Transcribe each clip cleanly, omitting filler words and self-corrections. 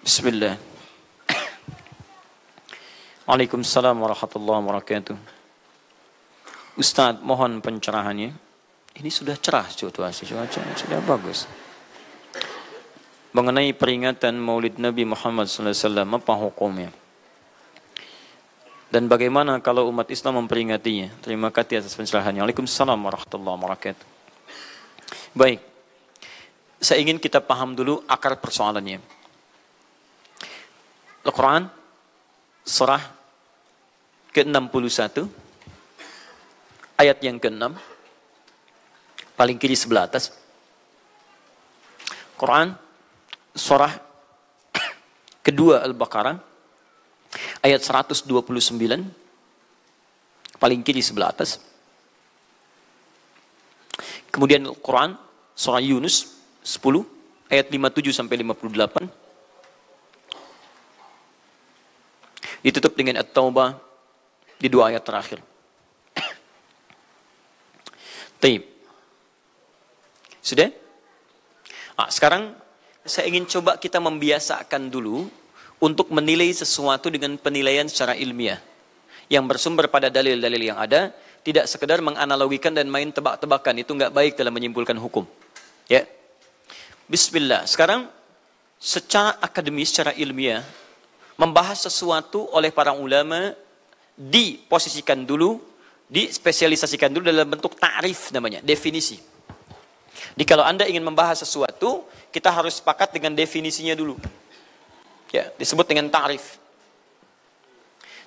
Bismillah. Waalaikumsalam warahmatullahi wabarakatuh. Ustadz, mohon pencerahannya. Ini sudah cerah situasi, sudah bagus. Mengenai peringatan Maulid Nabi Muhammad SAW, apa hukumnya? Dan bagaimana kalau umat Islam memperingatinya? Terima kasih atas pencerahannya. Waalaikumsalam warahmatullahi wabarakatuh. Baik, saya ingin kita paham dulu akar persoalannya. Al-Quran surah ke-61 ayat yang ke-6 paling kiri sebelah atas. Quran surah kedua Al-Baqarah ayat 129 paling kiri sebelah atas. Kemudian Al-Quran surah Yunus 10 ayat 57 sampai 58. Ditutup dengan At-Taubah di dua ayat terakhir. Taib. Sudah? Sekarang saya ingin coba kita membiasakan dulu untuk menilai sesuatu dengan penilaian secara ilmiah yang bersumber pada dalil-dalil yang ada, tidak sekedar menganalogikan dan main tebak-tebakan. Itu nggak baik dalam menyimpulkan hukum. Ya. Bismillah. Sekarang secara akademis, secara ilmiah, membahas sesuatu oleh para ulama diposisikan dulu, dispesialisasikan dulu dalam bentuk ta'rif namanya, definisi. Jadi kalau Anda ingin membahas sesuatu, kita harus sepakat dengan definisinya dulu. Ya, disebut dengan ta'rif.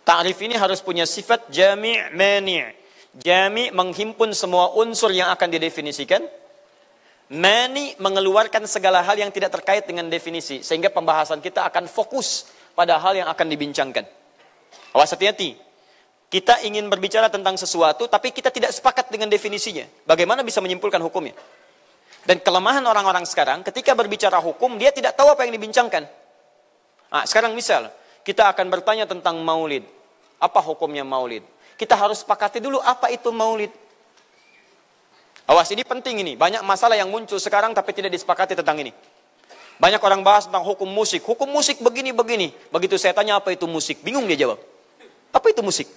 Ta'rif ini harus punya sifat jami' mani'. Jami' menghimpun semua unsur yang akan didefinisikan. Mani' mengeluarkan segala hal yang tidak terkait dengan definisi, sehingga pembahasan kita akan fokus pada hal yang akan dibincangkan. Awas, hati-hati. Kita ingin berbicara tentang sesuatu, tapi kita tidak sepakat dengan definisinya. Bagaimana bisa menyimpulkan hukumnya? Dan kelemahan orang-orang sekarang, ketika berbicara hukum, dia tidak tahu apa yang dibincangkan. Sekarang misal, kita akan bertanya tentang maulid. Apa hukumnya maulid? Kita harus sepakati dulu apa itu maulid. Awas, ini penting ini. Banyak masalah yang muncul sekarang, tapi tidak disepakati tentang ini. Banyak orang bahas tentang hukum musik. Hukum musik begini-begini. Begitu saya tanya apa itu musik, bingung dia jawab. Apa itu musik?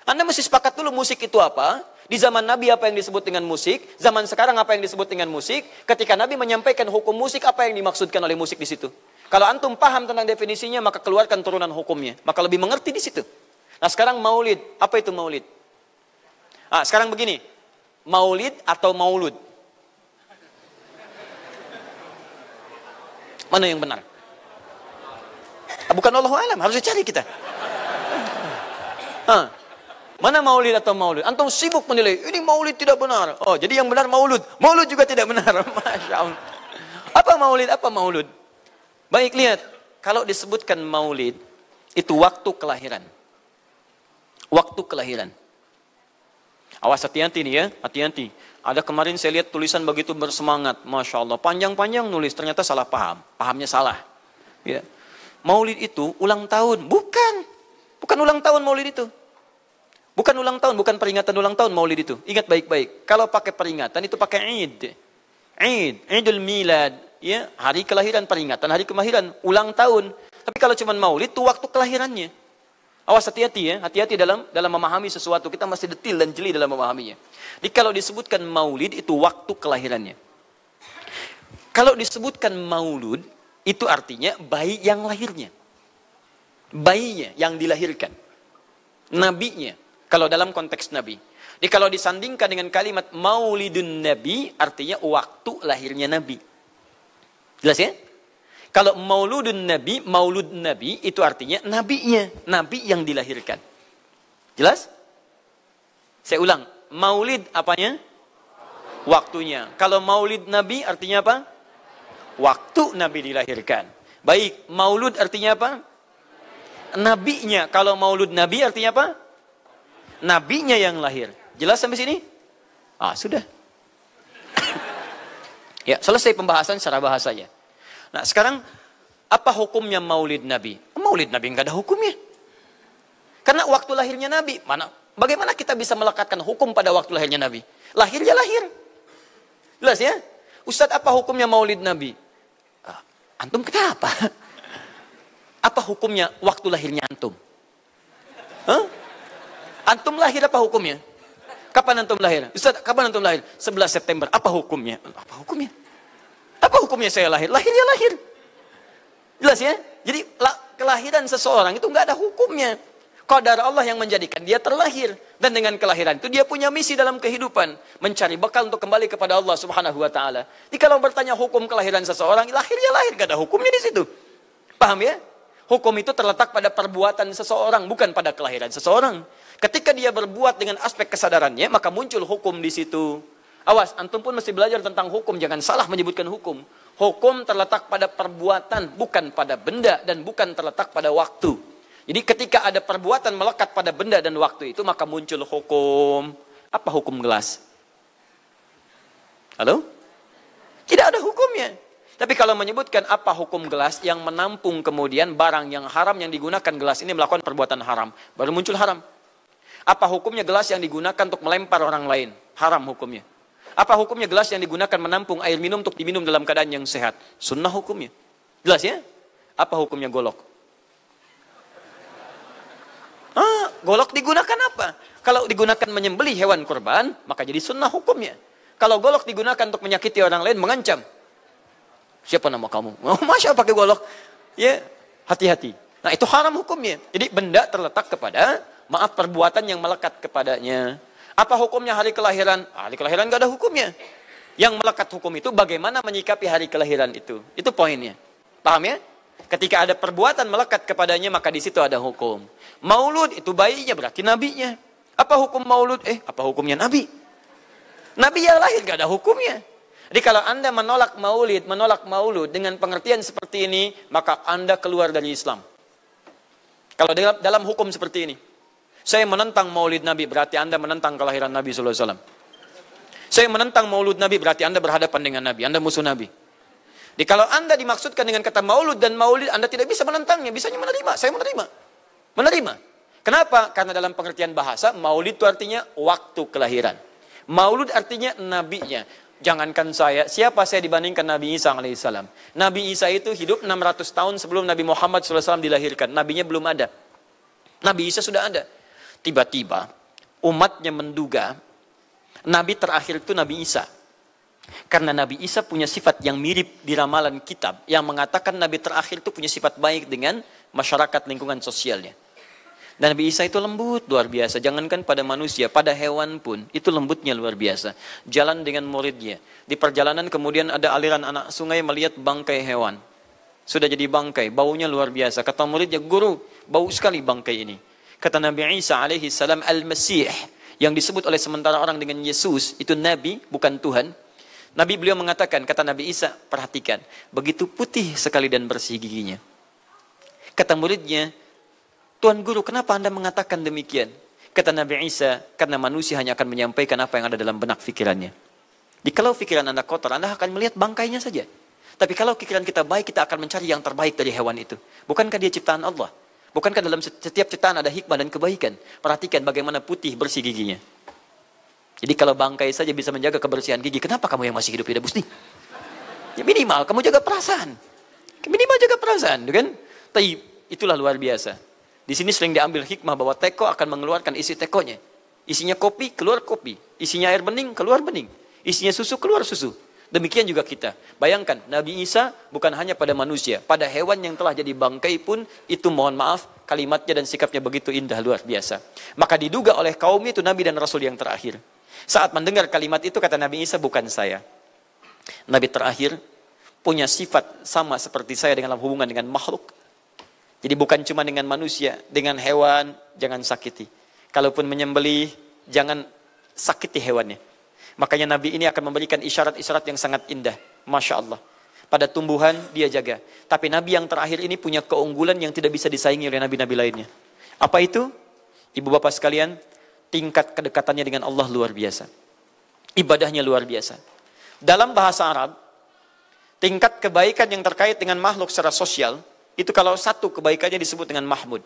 Anda mesti sepakat dulu musik itu apa. Di zaman Nabi apa yang disebut dengan musik. Zaman sekarang apa yang disebut dengan musik. Ketika Nabi menyampaikan hukum musik, apa yang dimaksudkan oleh musik di situ. Kalau antum paham tentang definisinya, maka keluarkan turunan hukumnya. Maka lebih mengerti di situ. Nah sekarang maulid. Apa itu maulid? Sekarang begini. Maulid atau maulud? Mana yang benar? Bukan Allah alam, harus dicari kita. Mana maulid atau maulud? Antum sibuk menilai, ini maulid tidak benar. Oh, jadi yang benar maulud. Maulud juga tidak benar. Masya Allah. Apa maulid? Apa maulud? Baik, lihat. Kalau disebutkan maulid, itu waktu kelahiran. Waktu kelahiran. Awas, hati-hati nih ya, hati-hati. Ada kemarin saya lihat tulisan begitu bersemangat, Masya Allah, panjang-panjang nulis, ternyata salah paham, pahamnya salah. Ya. Maulid itu ulang tahun, bukan ulang tahun maulid itu. Bukan ulang tahun, bukan peringatan ulang tahun maulid itu. Ingat baik-baik, kalau pakai peringatan itu pakai Idul Milad, ya, hari kelahiran, peringatan hari kelahiran, ulang tahun. Tapi kalau cuma maulid itu waktu kelahirannya. Awas, hati-hati ya, hati-hati dalam memahami sesuatu. Kita masih detil dan jeli dalam memahaminya. Jadi kalau disebutkan maulid itu waktu kelahirannya. Kalau disebutkan maulud itu artinya bayi yang lahirnya. Bayinya yang dilahirkan. Nabinya. Kalau dalam konteks Nabi. Jadi kalau disandingkan dengan kalimat maulidun Nabi artinya waktu lahirnya Nabi. Jelas ya? Kalau maulud Nabi itu artinya nabinya, nabi yang dilahirkan. Jelas? Saya ulang, maulid apanya? Waktunya. Kalau maulid Nabi artinya apa? Waktu Nabi dilahirkan. Baik, maulud artinya apa? Nabinya. Kalau maulud Nabi artinya apa? Nabinya yang lahir. Jelas sampai sini? Sudah. Ya, selesai pembahasan secara bahasanya. Nah sekarang, apa hukumnya maulid Nabi? Maulid Nabi nggak ada hukumnya. Karena waktu lahirnya Nabi, bagaimana kita bisa melekatkan hukum pada waktu lahirnya Nabi? Lahir ya lahir. Jelas ya? Ustadz, apa hukumnya maulid Nabi? Antum kenapa? hukumnya waktu lahirnya antum? Hah? Antum lahir apa hukumnya? Kapan antum lahir? Ustaz, kapan antum lahir? 11 September. Apa hukumnya? Apa hukumnya? Apa hukumnya saya lahir? Lahirnya lahir. Jelas ya? Jadi kelahiran seseorang itu nggak ada hukumnya. Qadar Allah yang menjadikan dia terlahir. Dan dengan kelahiran itu dia punya misi dalam kehidupan. Mencari bekal untuk kembali kepada Allah subhanahu wa ta'ala. Jadi kalau bertanya hukum kelahiran seseorang, lahirnya lahir. Nggak ada hukumnya di situ. Paham ya? Hukum itu terletak pada perbuatan seseorang, bukan pada kelahiran seseorang. Ketika dia berbuat dengan aspek kesadarannya, maka muncul hukum di situ. Awas, antum pun mesti belajar tentang hukum. Jangan salah menyebutkan hukum. Hukum terletak pada perbuatan, bukan pada benda, dan bukan terletak pada waktu. Jadi ketika ada perbuatan melekat pada benda dan waktu itu, maka muncul hukum. Apa hukum gelas? Halo? Tidak ada hukumnya. Tapi kalau menyebutkan apa hukum gelas yang menampung kemudian barang yang haram yang digunakan gelas ini melakukan perbuatan haram, baru muncul haram. Apa hukumnya gelas yang digunakan untuk melempar orang lain? Haram hukumnya. Apa hukumnya gelas yang digunakan menampung air minum untuk diminum dalam keadaan yang sehat? Sunnah hukumnya. Jelas ya? Apa hukumnya golok? Golok digunakan apa? Kalau digunakan menyembelih hewan kurban, maka jadi sunnah hukumnya. Kalau golok digunakan untuk menyakiti orang lain, mengancam. Siapa nama kamu? Masya Allah pakai golok. Ya, hati-hati. Nah itu haram hukumnya. Jadi benda terletak kepada, maaf, perbuatan yang melekat kepadanya. Apa hukumnya hari kelahiran? Hari kelahiran gak ada hukumnya. Yang melekat hukum itu bagaimana menyikapi hari kelahiran itu. Itu poinnya. Paham ya? Ketika ada perbuatan melekat kepadanya, maka di situ ada hukum. Maulud itu bayinya, berarti nabinya. Apa hukum maulud? Apa hukumnya nabi? Nabi yang lahir gak ada hukumnya. Jadi kalau Anda menolak maulud dengan pengertian seperti ini, maka Anda keluar dari Islam. Kalau dalam hukum seperti ini, saya menentang maulid Nabi, berarti Anda menentang kelahiran Nabi SAW. Saya menentang maulud Nabi, berarti Anda berhadapan dengan Nabi, Anda musuh Nabi. Jadi kalau Anda dimaksudkan dengan kata maulud dan maulid, Anda tidak bisa menentangnya, bisanya menerima. Saya menerima. Menerima. Kenapa? Karena dalam pengertian bahasa, maulid itu artinya waktu kelahiran. Maulud artinya nabinya. Jangankan saya, siapa saya dibandingkan Nabi Isa alaihissalam? Nabi Isa itu hidup 600 tahun sebelum Nabi Muhammad SAW dilahirkan. Nabinya belum ada. Nabi Isa sudah ada. Tiba-tiba umatnya menduga Nabi terakhir itu Nabi Isa. Karena Nabi Isa punya sifat yang mirip di ramalan kitab yang mengatakan Nabi terakhir itu punya sifat baik dengan masyarakat lingkungan sosialnya. Dan Nabi Isa itu lembut luar biasa. Jangankan pada manusia, pada hewan pun itu lembutnya luar biasa. Jalan dengan muridnya. Di perjalanan kemudian ada aliran anak sungai melihat bangkai hewan. Sudah jadi bangkai, baunya luar biasa. Kata muridnya, guru, bau sekali bangkai ini. Kata Nabi Isa alaihi salam, Al-Masih, yang disebut oleh sementara orang dengan Yesus, itu Nabi, bukan Tuhan. Nabi beliau mengatakan, kata Nabi Isa, perhatikan, begitu putih sekali dan bersih giginya. Kata muridnya, Tuan Guru, kenapa Anda mengatakan demikian? Kata Nabi Isa, karena manusia hanya akan menyampaikan apa yang ada dalam benak pikirannya. Jadi kalau pikiran Anda kotor, Anda akan melihat bangkainya saja. Tapi kalau pikiran kita baik, kita akan mencari yang terbaik dari hewan itu. Bukankah dia ciptaan Allah? Bukankah dalam setiap ciptaan ada hikmah dan kebaikan? Perhatikan bagaimana putih bersih giginya. Jadi kalau bangkai saja bisa menjaga kebersihan gigi, kenapa kamu yang masih hidup tidak mesti? Ya minimal, kamu jaga perasaan. Minimal jaga perasaan, kan? Tapi itulah luar biasa. Di sini sering diambil hikmah bahwa teko akan mengeluarkan isi tekonya. Isinya kopi, keluar kopi. Isinya air bening, keluar bening. Isinya susu, keluar susu. Demikian juga kita. Bayangkan, Nabi Isa bukan hanya pada manusia. Pada hewan yang telah jadi bangkai pun, itu mohon maaf, kalimatnya dan sikapnya begitu indah, luar biasa. Maka diduga oleh kaumnya itu Nabi dan Rasul yang terakhir. Saat mendengar kalimat itu, kata Nabi Isa, bukan saya. Nabi terakhir punya sifat sama seperti saya dalam hubungan dengan makhluk. Jadi bukan cuma dengan manusia, dengan hewan, jangan sakiti. Kalaupun menyembelih, jangan sakiti hewannya. Makanya Nabi ini akan memberikan isyarat-isyarat yang sangat indah. Masya Allah. Pada tumbuhan, dia jaga. Tapi Nabi yang terakhir ini punya keunggulan yang tidak bisa disaingi oleh Nabi-Nabi lainnya. Apa itu? Ibu bapak sekalian, tingkat kedekatannya dengan Allah luar biasa. Ibadahnya luar biasa. Dalam bahasa Arab, tingkat kebaikan yang terkait dengan makhluk secara sosial, itu kalau satu kebaikannya disebut dengan Mahmud.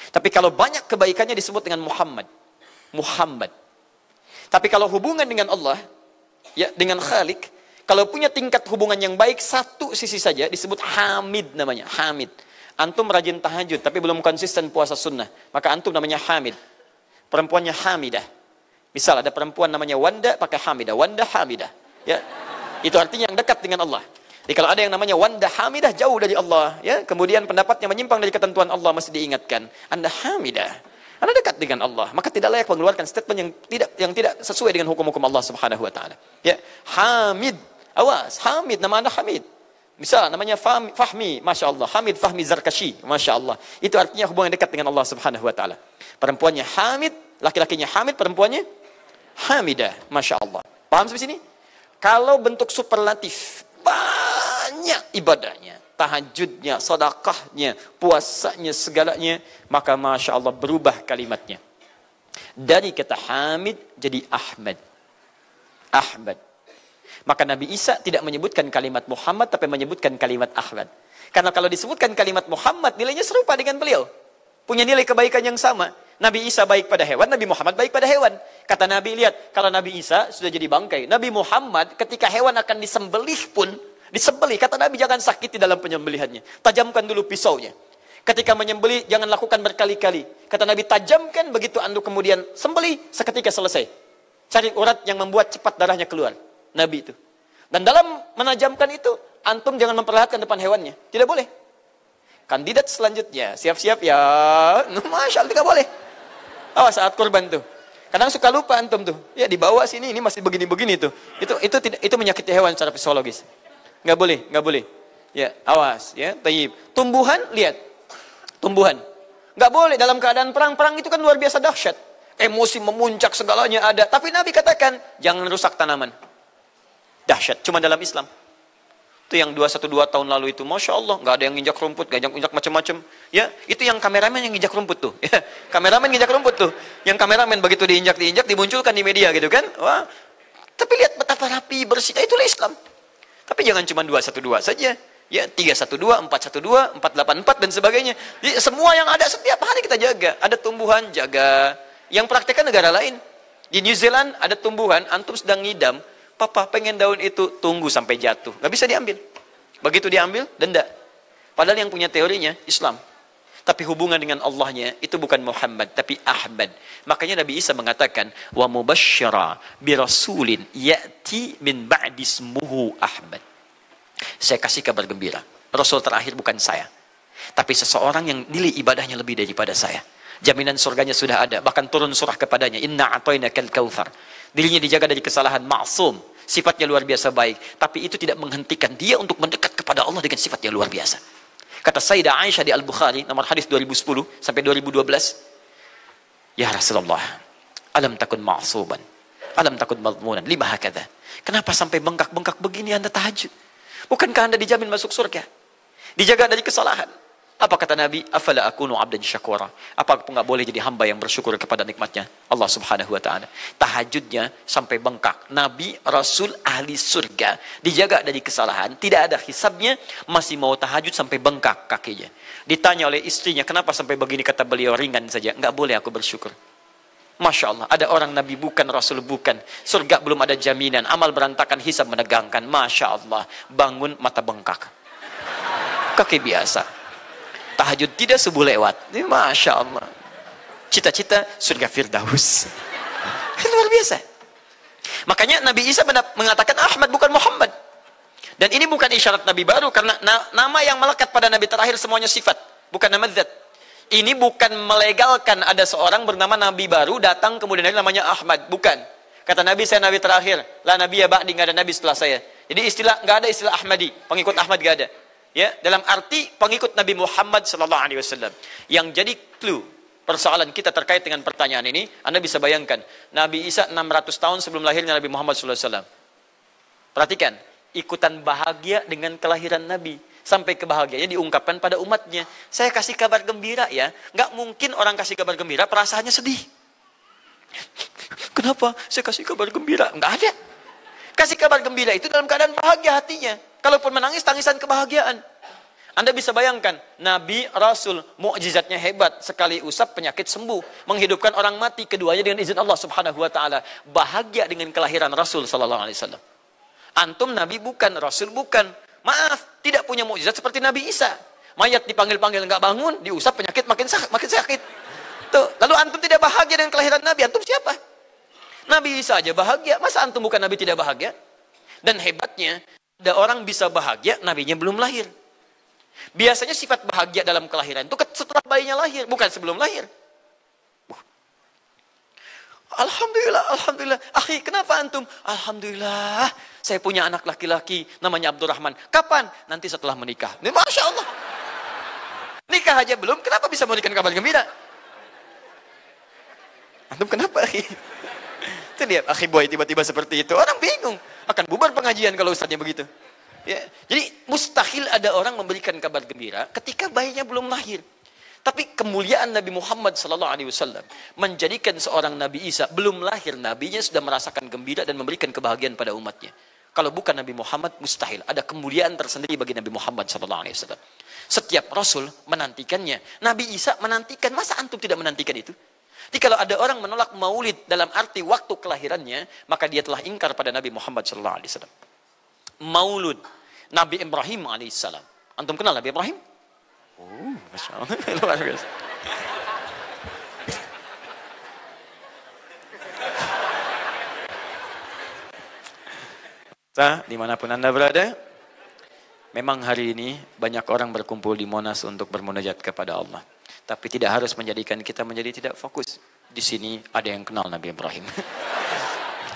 Tapi kalau banyak kebaikannya disebut dengan Muhammad. Muhammad. Tapi kalau hubungan dengan Allah, ya dengan Khalik, kalau punya tingkat hubungan yang baik, satu sisi saja disebut Hamid namanya. Hamid. Antum rajin tahajud, tapi belum konsisten puasa sunnah. Maka antum namanya Hamid. Perempuannya Hamidah. Misal ada perempuan namanya Wanda, pakai Hamidah. Wanda Hamidah. Ya, itu artinya yang dekat dengan Allah. Jadi kalau ada yang namanya Wanda Hamidah, jauh dari Allah. Ya, kemudian pendapatnya menyimpang dari ketentuan Allah, masih diingatkan. Anda Hamidah. Anda dekat dengan Allah. Maka tidak layak mengeluarkan statement yang tidak sesuai dengan hukum-hukum Allah Subhanahu Wa Taala. Ya, Hamid. Awas, Hamid, nama Anda Hamid. Misal namanya Fahmi, Masya Allah. Hamid Fahmi Zarkashi, Masya Allah. Itu artinya hubungan dekat dengan Allah Subhanahu Wa Taala. Perempuannya Hamid, laki-lakinya Hamid, perempuannya Hamidah, Masya Allah. Paham sampai sini? Kalau bentuk superlatif, banyak ibadahnya, tahajudnya, sedekahnya, puasanya, segalanya, maka Masya Allah berubah kalimatnya. Dari kata Hamid jadi Ahmad. Ahmad. Maka Nabi Isa tidak menyebutkan kalimat Muhammad, tapi menyebutkan kalimat Ahmad. Karena kalau disebutkan kalimat Muhammad, nilainya serupa dengan beliau. Punya nilai kebaikan yang sama. Nabi Isa baik pada hewan, Nabi Muhammad baik pada hewan. Kata Nabi, lihat, kalau Nabi Isa sudah jadi bangkai, Nabi Muhammad ketika hewan akan disembelih pun, disembelih, kata Nabi jangan sakiti dalam penyembelihannya. Tajamkan dulu pisaunya. Ketika menyembelih, jangan lakukan berkali-kali. Kata Nabi, tajamkan, begitu andu kemudian sembelih, seketika selesai. Cari urat yang membuat cepat darahnya keluar. Nabi itu. Dan dalam menajamkan itu, antum jangan memperlihatkan depan hewannya. Tidak boleh. Kandidat selanjutnya, siap-siap ya. Masya Allah, tidak boleh. Awas saat kurban tuh. Kadang suka lupa antum tuh. Ya di bawah sini, ini masih begini-begini tuh. Itu menyakiti hewan secara psikologis. Nggak boleh, nggak boleh. Ya, awas. Ya, tayyib. Tumbuhan, lihat. Tumbuhan. Nggak boleh dalam keadaan perang. Perang itu kan luar biasa dahsyat. Emosi memuncak, segalanya ada. Tapi Nabi katakan, jangan rusak tanaman. Dahsyat, cuma dalam Islam. Itu yang 212 tahun lalu itu, Masya Allah, nggak ada yang injak rumput, nggak injak macam-macam. Ya, itu yang kameramen yang injak rumput tuh. Ya, kameramen injak rumput tuh. Yang kameramen begitu diinjak, dimunculkan di media gitu kan. Wah, tapi lihat betapa rapi, bersih. Itulah Islam. Tapi jangan cuma 212 saja. Ya, 312, 412, 484 dan sebagainya. Jadi, semua yang ada setiap hari kita jaga. Ada tumbuhan, jaga. Yang praktekkan negara lain. Di New Zealand ada tumbuhan, antum sedang ngidam. Papa pengen daun itu, tunggu sampai jatuh. Nggak bisa diambil. Begitu diambil, denda. Padahal yang punya teorinya Islam. Tapi hubungan dengan Allahnya itu bukan Muhammad, tapi Ahmad. Makanya Nabi Isa mengatakan, wa mubasysyara bi rasulin ya'ti min ba'di ismuhu Ahmad. Saya kasih kabar gembira. Rasul terakhir bukan saya. Tapi seseorang yang nilai ibadahnya lebih daripada saya. Jaminan surganya sudah ada. Bahkan turun surah kepadanya. Inna a'tainakal kautsar. Dirinya dijaga dari kesalahan, maksum. Sifatnya luar biasa baik. Tapi itu tidak menghentikan dia untuk mendekat kepada Allah dengan sifat yang luar biasa. Kata Sayyidah Aisyah di Al-Bukhari, nomor hadis 2010 sampai 2012. Ya Rasulullah, alam takun ma'suban. Alam takun madmunan. Lima hakadha. Kenapa sampai bengkak-bengkak begini Anda tahajud? Bukankah Anda dijamin masuk surga? Dijaga dari kesalahan. Apa kata Nabi? Afala akunu abdan syakura. Apa aku nggak boleh jadi hamba yang bersyukur kepada nikmatnya Allah Subhanahu wa taala. Tahajudnya sampai bengkak. Nabi, Rasul, ahli surga, dijaga dari kesalahan, tidak ada hisabnya, masih mau tahajud sampai bengkak kakinya. Ditanya oleh istrinya, kenapa sampai begini? Kata beliau, ringan saja. Nggak boleh aku bersyukur. Masya Allah, ada orang Nabi bukan, Rasul bukan. Surga belum ada jaminan, amal berantakan, hisab menegangkan. Masya Allah, bangun mata bengkak. Kaki biasa. Tahajud tidak subuh lewat. Ini Masya Allah. Cita-cita surga Firdaus. Luar biasa. Makanya Nabi Isa mengatakan Ahmad bukan Muhammad. Dan ini bukan isyarat Nabi baru. Karena nama yang melekat pada Nabi terakhir semuanya sifat. Bukan nama zat. Ini bukan melegalkan ada seorang bernama Nabi baru datang kemudian namanya Ahmad. Bukan. Kata Nabi, saya Nabi terakhir. La Nabi ya ba'di, nggak ada Nabi setelah saya. Jadi nggak ada istilah Ahmadi. Pengikut Ahmad nggak ada. Ya, dalam arti pengikut Nabi Muhammad sallallahu alaihi wasallam. Yang jadi clue persoalan kita terkait dengan pertanyaan ini, Anda bisa bayangkan, Nabi Isa 600 tahun sebelum lahirnya Nabi Muhammad sallallahu alaihi wasallam. Perhatikan, ikutan bahagia dengan kelahiran Nabi. Sampai kebahagiaannya diungkapkan pada umatnya. Saya kasih kabar gembira ya. Nggak mungkin orang kasih kabar gembira perasaannya sedih. Kenapa saya kasih kabar gembira? Nggak ada. Kasih kabar gembira itu dalam keadaan bahagia hatinya. Kalaupun menangis, tangisan kebahagiaan. Anda bisa bayangkan, Nabi, Rasul, mukjizatnya hebat. Sekali usap, penyakit sembuh. Menghidupkan orang mati, keduanya dengan izin Allah Subhanahu wa ta'ala. Bahagia dengan kelahiran Rasul sallallahu alaihi wasallam. Antum Nabi bukan, Rasul bukan. Maaf, tidak punya mukjizat seperti Nabi Isa. Mayat dipanggil-panggil nggak bangun, diusap penyakit makin sakit. Tuh, lalu antum tidak bahagia dengan kelahiran Nabi, antum siapa? Nabi Isa aja bahagia, masa antum bukan Nabi tidak bahagia? Dan hebatnya, ada orang bisa bahagia, nabinya belum lahir. Biasanya sifat bahagia dalam kelahiran itu setelah bayinya lahir, bukan sebelum lahir. Alhamdulillah, alhamdulillah. Akhi, kenapa antum? Alhamdulillah, saya punya anak laki-laki, namanya Abdurrahman. Kapan? Nanti setelah menikah. Masya Allah. Nikah aja belum, kenapa bisa memberikan kabar gembira? Antum kenapa, akhi? Itu dia, akhi boy tiba-tiba seperti itu. Orang bingung. Akan bubar pengajian kalau ustaznya begitu. Ya. Jadi mustahil ada orang memberikan kabar gembira ketika bayinya belum lahir. Tapi kemuliaan Nabi Muhammad SAW menjadikan seorang Nabi Isa belum lahir, nabinya sudah merasakan gembira dan memberikan kebahagiaan pada umatnya. Kalau bukan Nabi Muhammad, mustahil. Ada kemuliaan tersendiri bagi Nabi Muhammad SAW. Setiap Rasul menantikannya. Nabi Isa menantikan. Masa antum tidak menantikan itu? Jadi kalau ada orang menolak maulid dalam arti waktu kelahirannya, maka dia telah ingkar pada Nabi Muhammad SAW. Maulud Nabi Ibrahim alaihissalam. Antum kenal Nabi Ibrahim? Oh, Masya Allah. Luar biasa. Dimanapun Anda berada, memang hari ini banyak orang berkumpul di Monas untuk bermunajat kepada Allah. Tapi tidak harus menjadikan kita menjadi tidak fokus. Di sini ada yang kenal Nabi Ibrahim.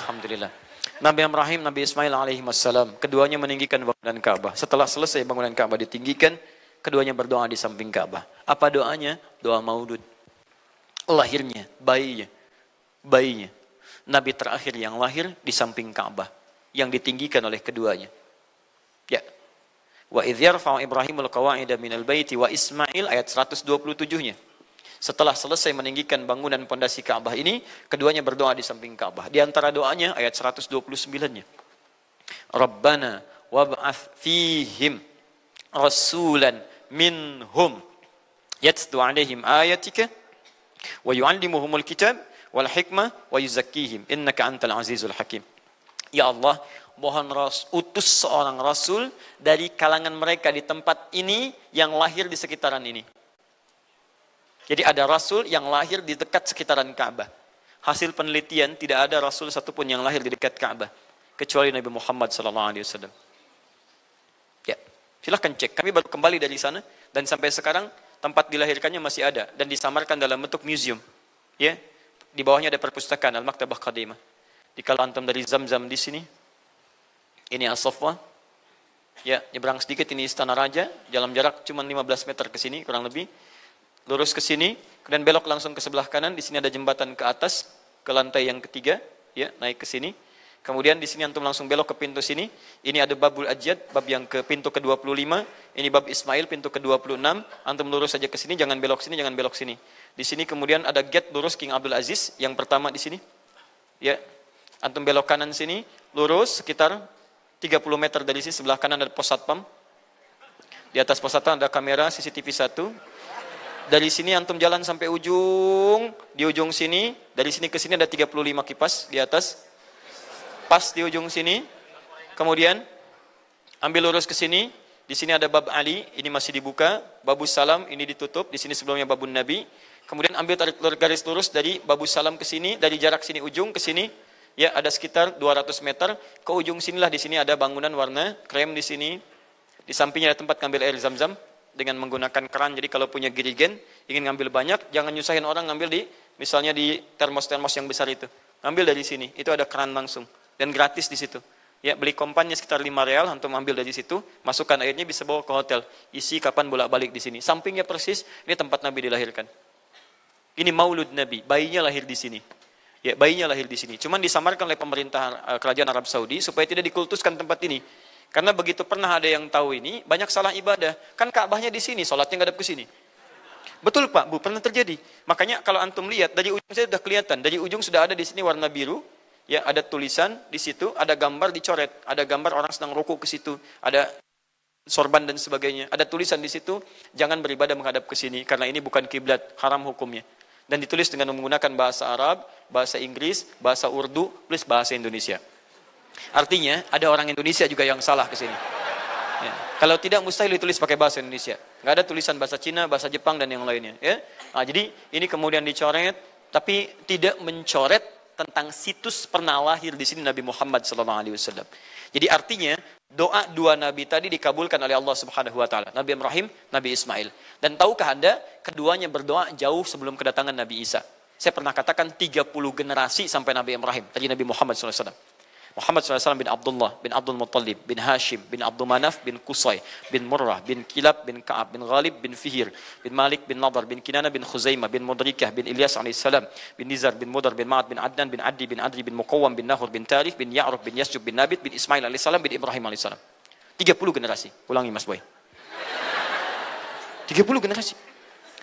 Alhamdulillah. Nabi Ibrahim, Nabi Ismail alaihi wassalam, keduanya meninggikan bangunan Ka'bah. Setelah selesai bangunan Ka'bah ditinggikan, keduanya berdoa di samping Ka'bah. Apa doanya? Doa maulud. Lahirnya, bayinya. Nabi terakhir yang lahir di samping Ka'bah, yang ditinggikan oleh keduanya. Ya. Wa idh yarfa'u Ibrahimul qawa'ida minal baiti wa Ismail, ayat 127-nya. Setelah selesai meninggikan bangunan pondasi Ka'bah ini, keduanya berdoa di samping Ka'bah. Di antara doanya ayat 129-nya. Rabbana wab'ath fihim rasulan minhum yatlu 'alaihim ayatika wa yu'allimuhumul kitab wal hikmah wa yuzakkihim innaka antal azizul hakim. Ya Allah, mohon utus seorang rasul dari kalangan mereka di tempat ini yang lahir di sekitaran ini. Jadi ada rasul yang lahir di dekat sekitaran Ka'bah. Hasil penelitian tidak ada rasul satupun yang lahir di dekat Ka'bah kecuali Nabi Muhammad SAW. Ya, silahkan cek. Kami baru kembali dari sana dan sampai sekarang tempat dilahirkannya masih ada dan disamarkan dalam bentuk museum. Ya, di bawahnya ada perpustakaan Al-Maktabah Qadimah. Di kalau antum dari Zamzam di sini, ini As-Saffah. Ya, nyebrang sedikit ini Istana Raja, dalam jarak cuma 15 meter ke sini kurang lebih. Lurus ke sini, kemudian belok langsung ke sebelah kanan. Di sini ada jembatan ke atas, ke lantai yang ketiga, ya, naik ke sini. Kemudian di sini antum langsung belok ke pintu sini. Ini ada Babul Ajjad, bab yang ke pintu ke-25. Ini bab Ismail, pintu ke-26. Antum lurus saja ke sini, jangan belok sini, jangan belok sini. Di sini kemudian ada gate lurus King Abdul Aziz, yang pertama di sini. Ya, antum belok kanan sini, lurus sekitar 30 meter dari sini, sebelah kanan ada pos satpam. Di atas pos satpam ada kamera CCTV 1. Dari sini antum jalan sampai ujung, di ujung sini, dari sini ke sini ada 35 kipas di atas. Pas di ujung sini. Kemudian ambil lurus ke sini, di sini ada bab Ali, ini masih dibuka, babus salam ini ditutup, di sini sebelumnya babun Nabi. Kemudian ambil tarik garis lurus dari babus salam ke sini, dari jarak sini ujung ke sini. Ya, ada sekitar 200 meter. Ke ujung sinilah, di sini ada bangunan warna krem di sini. Di sampingnya ada tempat ngambil air zam-zam dengan menggunakan keran. Jadi kalau punya girigen, ingin ngambil banyak, jangan nyusahin orang ngambil di, misalnya di termos-termos yang besar itu. Ngambil dari sini, itu ada keran langsung. Dan gratis di situ. Ya, beli kompannya sekitar 5 real, antum ambil dari situ, masukkan airnya, bisa bawa ke hotel. Isi kapan bolak-balik di sini. Sampingnya persis, ini tempat Nabi dilahirkan. Ini maulud Nabi, bayinya lahir di sini. Ya, bayinya lahir di sini. Cuman disamarkan oleh pemerintah kerajaan Arab Saudi supaya tidak dikultuskan tempat ini. Karena begitu pernah ada yang tahu ini, banyak salah ibadah. Kan Ka'bahnya di sini, sholatnya ngadep ke sini. Betul Pak, Bu, pernah terjadi. Makanya kalau antum lihat dari ujung saya sudah kelihatan, dari ujung sudah ada di sini warna biru, ya ada tulisan di situ, ada gambar dicoret, ada gambar orang sedang ruku ke situ, ada sorban dan sebagainya. Ada tulisan di situ, jangan beribadah menghadap ke sini karena ini bukan kiblat, haram hukumnya. Dan ditulis dengan menggunakan bahasa Arab, bahasa Inggris, bahasa Urdu, plus bahasa Indonesia. Artinya ada orang Indonesia juga yang salah ke sini. Ya. Kalau tidak mustahil ditulis pakai bahasa Indonesia. Nggak ada tulisan bahasa Cina, bahasa Jepang dan yang lainnya. Ya. Nah, jadi ini kemudian dicoret, tapi tidak mencoret tentang situs pernah lahir di sini Nabi Muhammad SAW. Jadi artinya doa dua nabi tadi dikabulkan oleh Allah Subhanahu Wa Taala. Nabi Ibrahim, Nabi Ismail. Dan tahukah Anda, keduanya berdoa jauh sebelum kedatangan Nabi Isa. Saya pernah katakan 30 generasi sampai Nabi Ibrahim, tadi Nabi Muhammad SAW. Muhammad SAW bin Abdullah, bin Abdul Muttalib, bin Hashim, bin Abdul Manaf, bin Qusay, bin Murrah, bin Kilab, bin Ka'ab, bin Ghalib, bin Fihir, bin Malik, bin Nadar, bin Kinana, bin Khuzaimah, bin Mudrikah, bin Ilyas AS, bin Nizar, bin Mudar, bin Ma'ad, bin Adnan, bin Addi, bin Adri, bin Muqawwam, bin Nahur, bin Tarif, bin Ya'ruf, bin Yasjub, bin Nabit, bin Ismail AS, bin Ibrahim AS. 30 generasi. Ulangi Mas Boy. 30 generasi.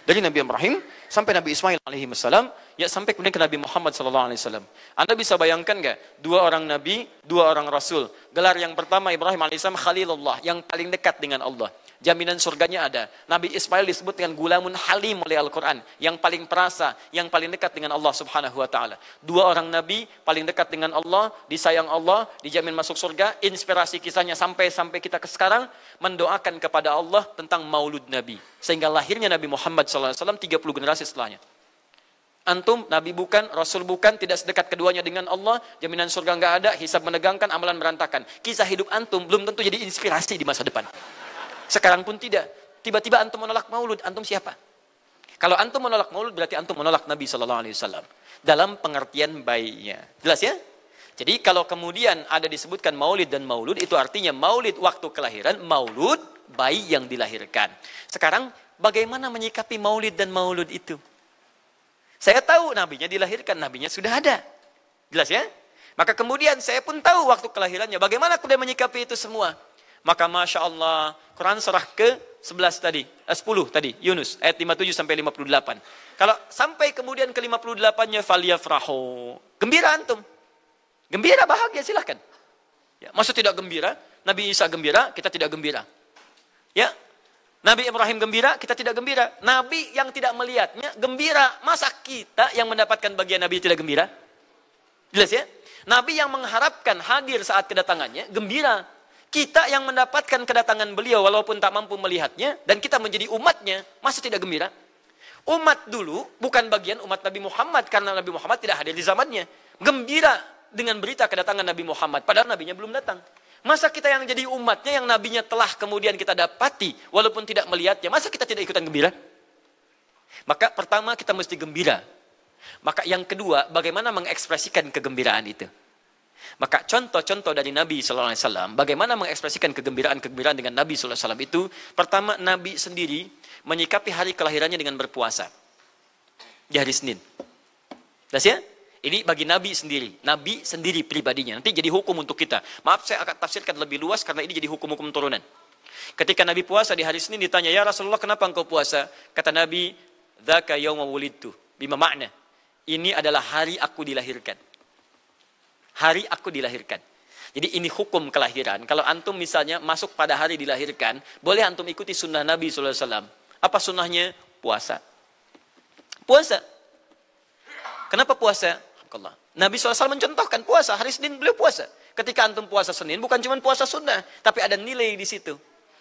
Dari Nabi Ibrahim sampai Nabi Ismail alaihi wassalam, ya sampai kemudian ke Nabi Muhammad sallallahu alaihi wasallam. Anda bisa bayangkan enggak? Dua orang nabi, dua orang rasul. Gelar yang pertama Ibrahim alaihissalam Khalilullah, yang paling dekat dengan Allah. Jaminan surganya ada. Nabi Ismail disebut dengan gulamun halim oleh Al-Quran, yang paling perasa, yang paling dekat dengan Allah Subhanahu Wa Taala. Dua orang nabi paling dekat dengan Allah, disayang Allah, dijamin masuk surga. Inspirasi kisahnya sampai kita ke sekarang mendoakan kepada Allah tentang maulud Nabi, sehingga lahirnya Nabi Muhammad SAW 30 generasi setelahnya. Antum, Nabi bukan, Rasul bukan, tidak sedekat keduanya dengan Allah, jaminan surga nggak ada, hisab menegangkan, amalan berantakan. Kisah hidup antum belum tentu jadi inspirasi di masa depan. Sekarang pun tidak. Tiba-tiba antum menolak maulud, antum siapa? Kalau antum menolak maulud berarti antum menolak Nabi SAW dalam pengertian baiknya. Jelas ya? Jadi kalau kemudian ada disebutkan maulid dan maulud, itu artinya maulid waktu kelahiran, maulud bayi yang dilahirkan. Sekarang bagaimana menyikapi maulid dan maulud itu? Saya tahu nabinya dilahirkan, nabinya sudah ada. Jelas ya? Maka kemudian saya pun tahu waktu kelahirannya. Bagaimana kemudian menyikapi itu semua? Maka Masya Allah, Quran surah ke-11 tadi, 10 tadi, Yunus, ayat 57 sampai 58. Kalau sampai kemudian ke 58-nya, faliyafrahu. Gembira antum. Gembira, bahagia, silahkan. Ya, maksud tidak gembira, Nabi Isa gembira, kita tidak gembira. Ya, Nabi Ibrahim gembira, kita tidak gembira. Nabi yang tidak melihatnya gembira. Masa kita yang mendapatkan bagian Nabi tidak gembira? Jelas ya? Nabi yang mengharapkan hadir saat kedatangannya, gembira. Kita yang mendapatkan kedatangan beliau walaupun tak mampu melihatnya, dan kita menjadi umatnya, masa tidak gembira? Umat dulu bukan bagian umat Nabi Muhammad, karena Nabi Muhammad tidak hadir di zamannya. Gembira dengan berita kedatangan Nabi Muhammad, padahal nabinya belum datang. Masa kita yang jadi umatnya, yang nabinya telah kemudian kita dapati, walaupun tidak melihatnya, masa kita tidak ikutan gembira? Maka pertama kita mesti gembira. Maka yang kedua, bagaimana mengekspresikan kegembiraan itu? Maka contoh-contoh dari Nabi SAW, bagaimana mengekspresikan kegembiraan-kegembiraan dengan Nabi SAW itu, pertama Nabi sendiri menyikapi hari kelahirannya dengan berpuasa. Di hari Senin. Jelas ya? Ini bagi Nabi sendiri pribadinya. Nanti jadi hukum untuk kita. Maaf saya akan tafsirkan lebih luas karena ini jadi hukum-hukum turunan. Ketika Nabi puasa di hari Senin ditanya, ya Rasulullah kenapa engkau puasa? Kata Nabi, dzaka yauma wulidtu, bima makna. Ini adalah hari aku dilahirkan. Hari aku dilahirkan. Jadi ini hukum kelahiran. Kalau antum misalnya masuk pada hari dilahirkan, boleh antum ikuti sunnah Nabi SAW. Apa sunnahnya? Puasa. Puasa. Kenapa puasa? Nabi SAW mencontohkan puasa. Hari Senin beliau puasa. Ketika antum puasa Senin, bukan cuma puasa sunnah, tapi ada nilai di situ.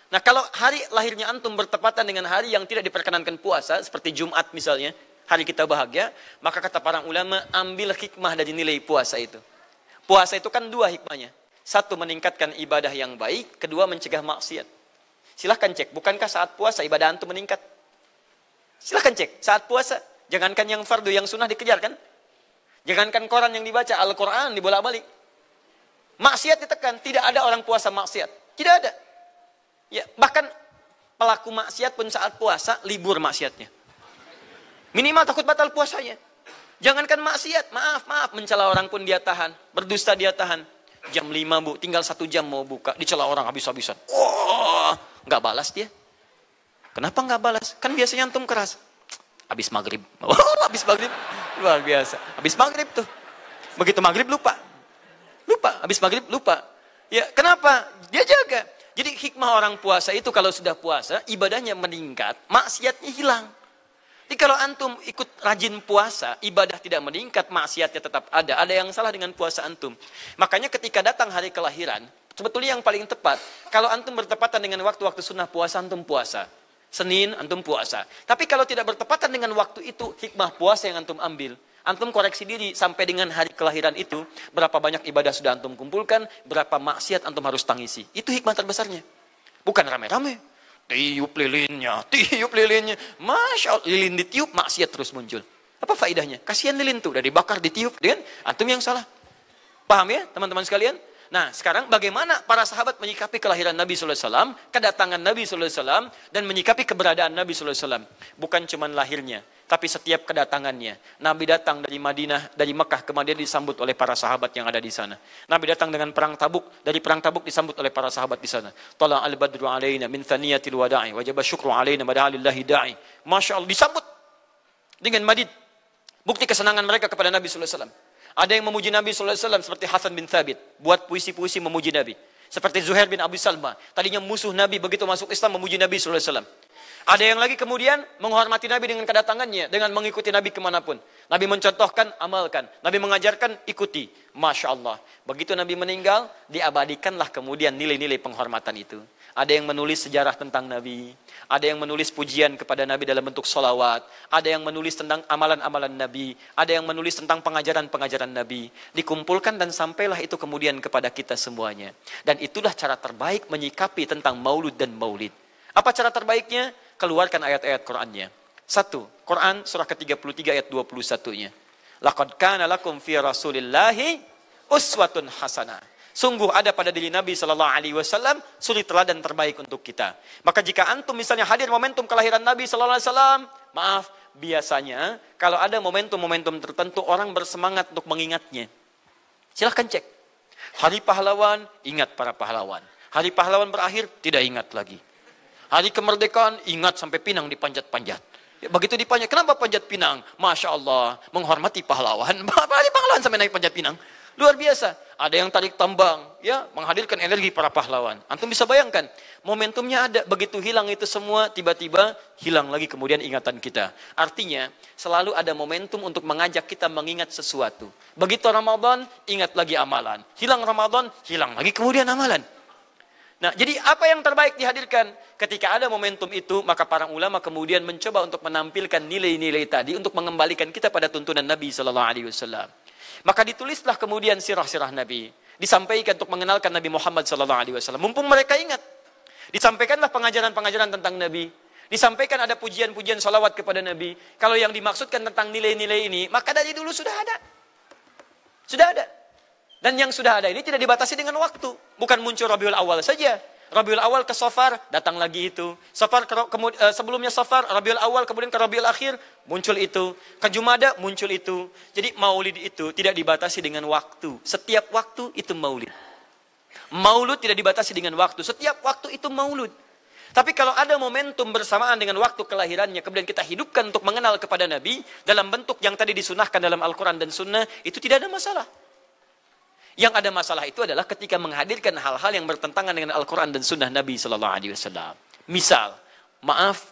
Nah kalau hari lahirnya antum bertepatan dengan hari yang tidak diperkenankan puasa, seperti Jumat misalnya, hari kita bahagia, maka kata para ulama, ambil hikmah dari nilai puasa itu. Puasa itu kan dua hikmahnya. Satu, meningkatkan ibadah yang baik. Kedua, mencegah maksiat. Silahkan cek, bukankah saat puasa ibadah antum meningkat? Silahkan cek, saat puasa. Jangankan yang fardu, yang sunnah dikejar kan? Jangankan koran yang dibaca, Al-Quran dibolak-balik. Maksiat ditekan, tidak ada orang puasa maksiat. Tidak ada. Ya, bahkan pelaku maksiat pun saat puasa, libur maksiatnya. Minimal takut batal puasanya. Jangankan maksiat, maaf, mencela orang pun dia tahan. Berdusta dia tahan. Jam 5 bu, tinggal 1 jam mau buka. Dicela orang habis-habisan. Oh, nggak balas dia. Kenapa nggak balas? Kan biasanya antum keras. Habis maghrib. Oh, habis maghrib. Luar biasa. Habis maghrib tuh. Begitu maghrib lupa. Habis maghrib lupa. Ya, kenapa? Dia jaga. Jadi hikmah orang puasa itu kalau sudah puasa, ibadahnya meningkat, maksiatnya hilang. Jadi kalau antum ikut rajin puasa, ibadah tidak meningkat, maksiatnya tetap ada. Ada yang salah dengan puasa antum. Makanya ketika datang hari kelahiran, Sebetulnya yang paling tepat, kalau antum bertepatan dengan waktu-waktu sunnah puasa, antum puasa. Senin, antum puasa. Tapi kalau tidak bertepatan dengan waktu itu, hikmah puasa yang antum ambil. Antum koreksi diri sampai dengan hari kelahiran itu, berapa banyak ibadah sudah antum kumpulkan, berapa maksiat antum harus tangisi. Itu hikmah terbesarnya. Bukan rame-rame. Tiup lilinnya. Masya Allah, lilin ditiup, maksiat terus muncul. Apa faedahnya? Kasihan lilin tuh, udah dibakar, ditiup, dengan antum yang salah. Paham ya, teman-teman sekalian? Nah, sekarang bagaimana para sahabat menyikapi kelahiran Nabi sallallahu alaihi wasallam, kedatangan Nabi sallallahu alaihi wasallam, dan menyikapi keberadaan Nabi sallallahu alaihi wasallam. Bukan cuma lahirnya, tapi setiap kedatangannya. Nabi datang dari Madinah, dari Mekah ke Madinah disambut oleh para sahabat yang ada di sana. Nabi datang dengan perang Tabuk, dari perang Tabuk disambut oleh para sahabat di sana. Tala al-badru alaina min thaniyatil wada'i, wajaba syukru alaina bada'alillahi da'i. Masya Allah, disambut dengan madid. Bukti kesenangan mereka kepada Nabi sallallahu alaihi wasallam. Ada yang memuji Nabi sallallahu alaihi wasallam seperti Hasan bin Thabit, buat puisi-puisi memuji Nabi. Seperti Zuhair bin Abi Salma, tadinya musuh Nabi, begitu masuk Islam memuji Nabi sallallahu alaihi wasallam. Ada yang lagi kemudian menghormati Nabi dengan kedatangannya, dengan mengikuti Nabi kemanapun. Nabi mencontohkan, amalkan. Nabi mengajarkan, ikuti. Masya Allah. Begitu Nabi meninggal, diabadikanlah kemudian nilai-nilai penghormatan itu. Ada yang menulis sejarah tentang Nabi. Ada yang menulis pujian kepada Nabi dalam bentuk sholawat. Ada yang menulis tentang amalan-amalan Nabi. Ada yang menulis tentang pengajaran-pengajaran Nabi. Dikumpulkan dan sampailah itu kemudian kepada kita semuanya. Dan itulah cara terbaik menyikapi tentang maulud dan maulid. Apa cara terbaiknya? Keluarkan ayat-ayat Qur'annya. 1. Quran surah ke-33 ayat 21-nya. Laqad kana lakum fi Rasulillahi uswatun hasanah. Sungguh ada pada diri Nabi sallallahu alaihi wasallam suri teladan terbaik untuk kita. Maka jika antum misalnya hadir momentum kelahiran Nabi sallallahu alaihi wasallam, maaf, biasanya kalau ada momentum-momentum tertentu orang bersemangat untuk mengingatnya. Silahkan cek. Hari pahlawan, ingat para pahlawan. Hari pahlawan berakhir, tidak ingat lagi. Hari kemerdekaan, ingat sampai pinang dipanjat-panjat. Begitu dipanjat, kenapa panjat pinang? Masya Allah, menghormati pahlawan. Hari pahlawan sampai naik panjat pinang. Luar biasa. Ada yang tarik tambang, ya, menghadirkan energi para pahlawan. Antum bisa bayangkan, momentumnya ada. Begitu hilang itu semua, tiba-tiba hilang lagi kemudian ingatan kita. Artinya, selalu ada momentum untuk mengajak kita mengingat sesuatu. Begitu Ramadan, ingat lagi amalan. Hilang Ramadan, hilang lagi kemudian amalan. Nah, jadi apa yang terbaik dihadirkan? Ketika ada momentum itu, maka para ulama kemudian mencoba untuk menampilkan nilai-nilai tadi untuk mengembalikan kita pada tuntunan Nabi sallallahu alaihi wasallam. Maka ditulislah kemudian sirah-sirah Nabi. Disampaikan untuk mengenalkan Nabi Muhammad sallallahu alaihi wasallam. Mumpung mereka ingat. Disampaikanlah pengajaran-pengajaran tentang Nabi. Disampaikan ada pujian-pujian salawat kepada Nabi. Kalau yang dimaksudkan tentang nilai-nilai ini, maka dari dulu sudah ada. Sudah ada. Dan yang sudah ada ini tidak dibatasi dengan waktu. Bukan muncul Rabiul Awal saja. Rabiul Awal ke Safar, datang lagi itu. Safar sebelumnya Safar, Rabiul Awal kemudian ke Rabiul Akhir, muncul itu. Ke Jumada, muncul itu. Jadi maulid itu tidak dibatasi dengan waktu. Setiap waktu itu maulid. Maulud tidak dibatasi dengan waktu. Setiap waktu itu maulud. Tapi kalau ada momentum bersamaan dengan waktu kelahirannya, kemudian kita hidupkan untuk mengenal kepada Nabi, dalam bentuk yang tadi disunahkan dalam Al-Quran dan Sunnah, itu tidak ada masalah. Yang ada masalah itu adalah ketika menghadirkan hal-hal yang bertentangan dengan Al-Quran dan Sunnah Nabi Sallallahu Alaihi Wasallam. Misal, maaf,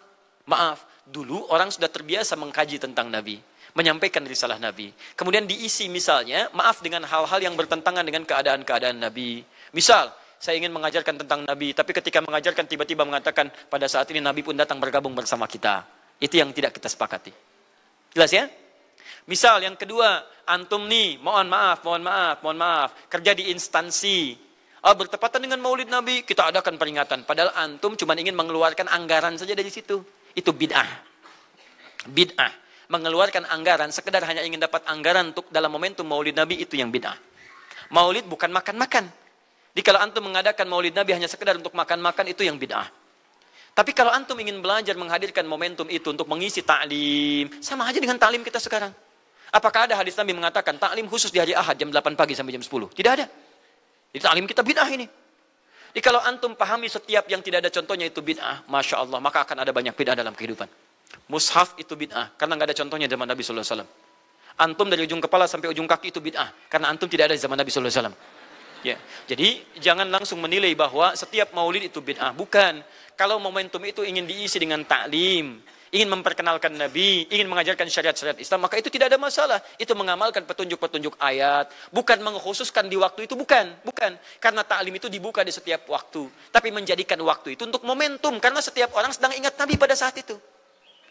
dulu orang sudah terbiasa mengkaji tentang Nabi, menyampaikan risalah Nabi. Kemudian diisi misalnya, maaf dengan hal-hal yang bertentangan dengan keadaan-keadaan Nabi. Misal, saya ingin mengajarkan tentang Nabi, tapi ketika mengajarkan tiba-tiba mengatakan pada saat ini Nabi pun datang bergabung bersama kita. Itu yang tidak kita sepakati. Jelas ya? Misal yang kedua, antum nih, mohon maaf, kerja di instansi. Bertepatan dengan Maulid Nabi, kita adakan peringatan. Padahal antum cuma ingin mengeluarkan anggaran saja dari situ. Itu bid'ah. Bid'ah. Mengeluarkan anggaran, sekedar hanya ingin dapat anggaran untuk dalam momentum Maulid Nabi, itu yang bid'ah. Maulid bukan makan-makan. Jadi kalau antum mengadakan Maulid Nabi hanya sekedar untuk makan-makan, itu yang bid'ah. Tapi kalau antum ingin belajar menghadirkan momentum itu untuk mengisi ta'lim, sama aja dengan ta'lim kita sekarang. Apakah ada hadis Nabi mengatakan ta'lim khusus di hari Ahad jam 8 pagi sampai jam 10? Tidak ada. Jadi ta'lim kita bid'ah ini. Jadi kalau antum pahami setiap yang tidak ada contohnya itu bid'ah, Masya Allah, maka akan ada banyak bid'ah dalam kehidupan. Mushaf itu bid'ah, karena nggak ada contohnya zaman Nabi Sallallahu Alaihi Wasallam. Antum dari ujung kepala sampai ujung kaki itu bid'ah, karena antum tidak ada di zaman Nabi Sallallahu Alaihi Wasallam. Ya, jadi jangan langsung menilai bahwa setiap maulid itu bid'ah. Bukan. Kalau momentum itu ingin diisi dengan ta'lim, ingin memperkenalkan Nabi, ingin mengajarkan syariat-syariat Islam, maka itu tidak ada masalah. Itu mengamalkan petunjuk-petunjuk ayat, bukan mengkhususkan di waktu itu, bukan. Karena ta'lim itu dibuka di setiap waktu. Tapi menjadikan waktu itu untuk momentum, karena setiap orang sedang ingat Nabi pada saat itu.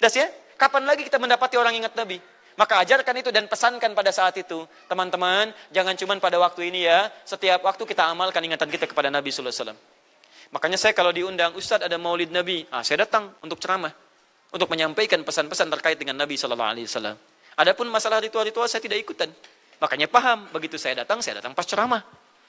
Das ya? Kapan lagi kita mendapati orang ingat Nabi? Maka ajarkan itu dan pesankan pada saat itu. Teman-teman, jangan cuma pada waktu ini ya. Setiap waktu kita amalkan ingatan kita kepada Nabi sallallahu alaihi wasallam. Makanya saya kalau diundang, Ustadz ada maulid Nabi, saya datang untuk ceramah. Untuk menyampaikan pesan-pesan terkait dengan Nabi sallallahu alaihi wasallam. Adapun masalah ritual-ritual saya tidak ikutan. Makanya paham, begitu saya datang pas ceramah.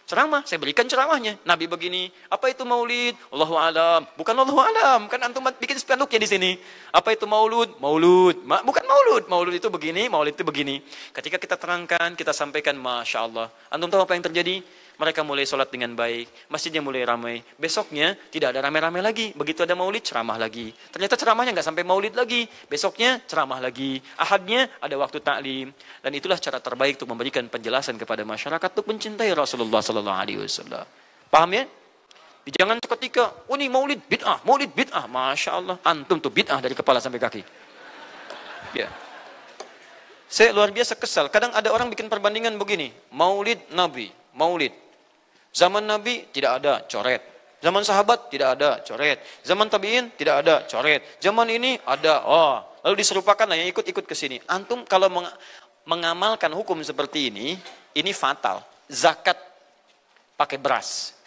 Ceramah, saya berikan ceramahnya. Nabi begini, apa itu maulid? Allahu alam. Bukan Allahu alam, kan antum bikin spanduknya di sini. Apa itu maulud? Maulud. Bukan maulud. Maulud itu begini, maulid itu begini. Ketika kita terangkan, kita sampaikan, Masya Allah. Antum tahu apa yang terjadi? Mereka mulai sholat dengan baik, masjidnya mulai ramai. Besoknya tidak ada ramai-ramai lagi. Begitu ada maulid, ceramah lagi. Ternyata ceramahnya nggak sampai maulid lagi. Besoknya ceramah lagi. Ahadnya ada waktu taklim. Dan itulah cara terbaik untuk memberikan penjelasan kepada masyarakat untuk mencintai Rasulullah Sallallahu Alaihi Wasallam. Paham ya? Jangan seketika, ini maulid bid'ah. Masya Allah, antum tuh bid'ah dari kepala sampai kaki. Ya. Saya luar biasa kesal. Kadang ada orang bikin perbandingan begini. Maulid Nabi, maulid. Zaman Nabi tidak ada coret. Zaman sahabat tidak ada coret. Zaman tabi'in tidak ada coret. Zaman ini ada. Lalu diserupakan lah yang ikut-ikut ke sini. Antum kalau mengamalkan hukum seperti ini fatal. Zakat pakai beras.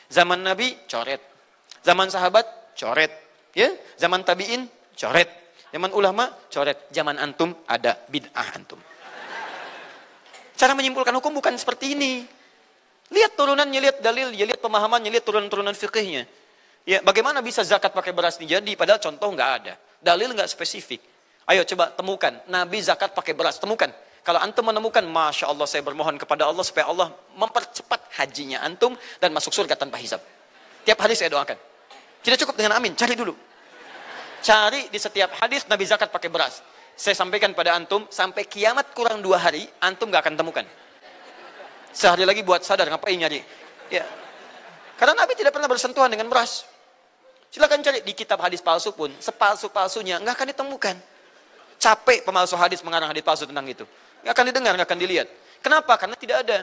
Zaman Nabi coret. Zaman sahabat coret. Ya, zaman tabi'in coret. Zaman ulama coret. Zaman antum ada bid'ah antum. Cara menyimpulkan hukum bukan seperti ini. Lihat turunannya, lihat dalilnya, lihat pemahamannya, lihat turunan-turunan fikihnya. Ya, bagaimana bisa zakat pakai beras ini jadi? Padahal contoh nggak ada. Dalil nggak spesifik. Ayo coba temukan. Nabi zakat pakai beras. Temukan. Kalau antum menemukan, Masya Allah saya bermohon kepada Allah supaya Allah mempercepat hajinya antum dan masuk surga tanpa hisab. Tiap hari saya doakan. Tidak cukup dengan amin. Cari dulu. Cari di setiap hadis Nabi zakat pakai beras. Saya sampaikan pada antum, sampai kiamat kurang 2 hari, antum nggak akan temukan. Sehari lagi buat sadar, ngapain nyari? Ya. Karena Nabi tidak pernah bersentuhan dengan beras. Silakan cari di kitab hadis palsu pun, sepalsu-palsunya nggak akan ditemukan. Capek pemalsu hadis mengarang hadis palsu tentang itu. Nggak akan didengar, nggak akan dilihat. Kenapa? Karena tidak ada.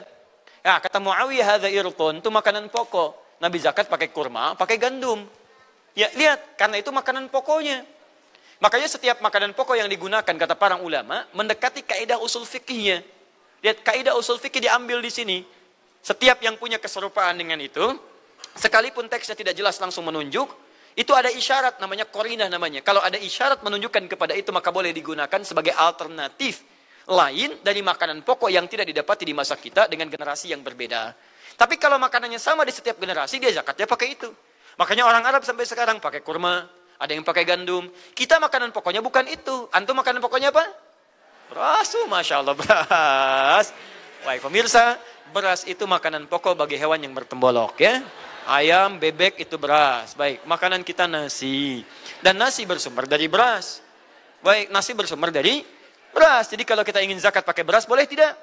Ya, kata Muawiyah, hadza irqun, itu makanan pokok. Nabi zakat pakai kurma, pakai gandum. Ya, lihat, karena itu makanan pokoknya. Makanya setiap makanan pokok yang digunakan, kata para ulama, mendekati kaidah usul fikihnya. Lihat, kaidah usul fikih diambil di sini. Setiap yang punya keserupaan dengan itu, sekalipun teksnya tidak jelas langsung menunjuk, itu ada isyarat, namanya qorinah namanya. Kalau ada isyarat menunjukkan kepada itu, maka boleh digunakan sebagai alternatif lain dari makanan pokok yang tidak didapati di masa kita dengan generasi yang berbeda. Tapi kalau makanannya sama di setiap generasi, dia zakatnya pakai itu. Makanya orang Arab sampai sekarang pakai kurma, ada yang pakai gandum. Kita makanan pokoknya bukan itu. Antum makanan pokoknya apa? Beras, Masya Allah, beras. Baik pemirsa, beras itu makanan pokok bagi hewan yang bertembolok ya. Ayam, bebek itu beras. Baik, makanan kita nasi. Dan nasi bersumber dari beras. Baik, nasi bersumber dari beras. Jadi kalau kita ingin zakat pakai beras, boleh tidak?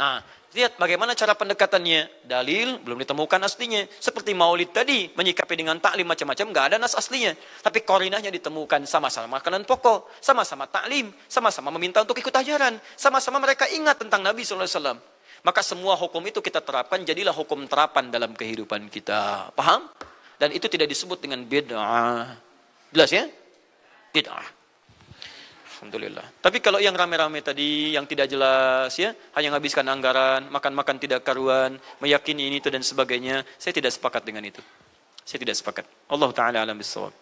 Nah, lihat bagaimana cara pendekatannya. Dalil belum ditemukan aslinya. Seperti maulid tadi, menyikapi dengan taklim macam-macam, nggak ada nas aslinya. Tapi korinahnya ditemukan, sama-sama makanan pokok, sama-sama taklim, sama-sama meminta untuk ikut ajaran, sama-sama mereka ingat tentang Nabi SAW. Maka semua hukum itu kita terapkan, jadilah hukum terapan dalam kehidupan kita. Paham? Dan itu tidak disebut dengan bid'ah. Jelas ya? Bid'ah. Alhamdulillah. Tapi kalau yang rame-rame tadi, yang tidak jelas ya, hanya menghabiskan anggaran, makan-makan tidak karuan, meyakini ini itu dan sebagainya, saya tidak sepakat dengan itu. Saya tidak sepakat. Allah Ta'ala alam bisawab.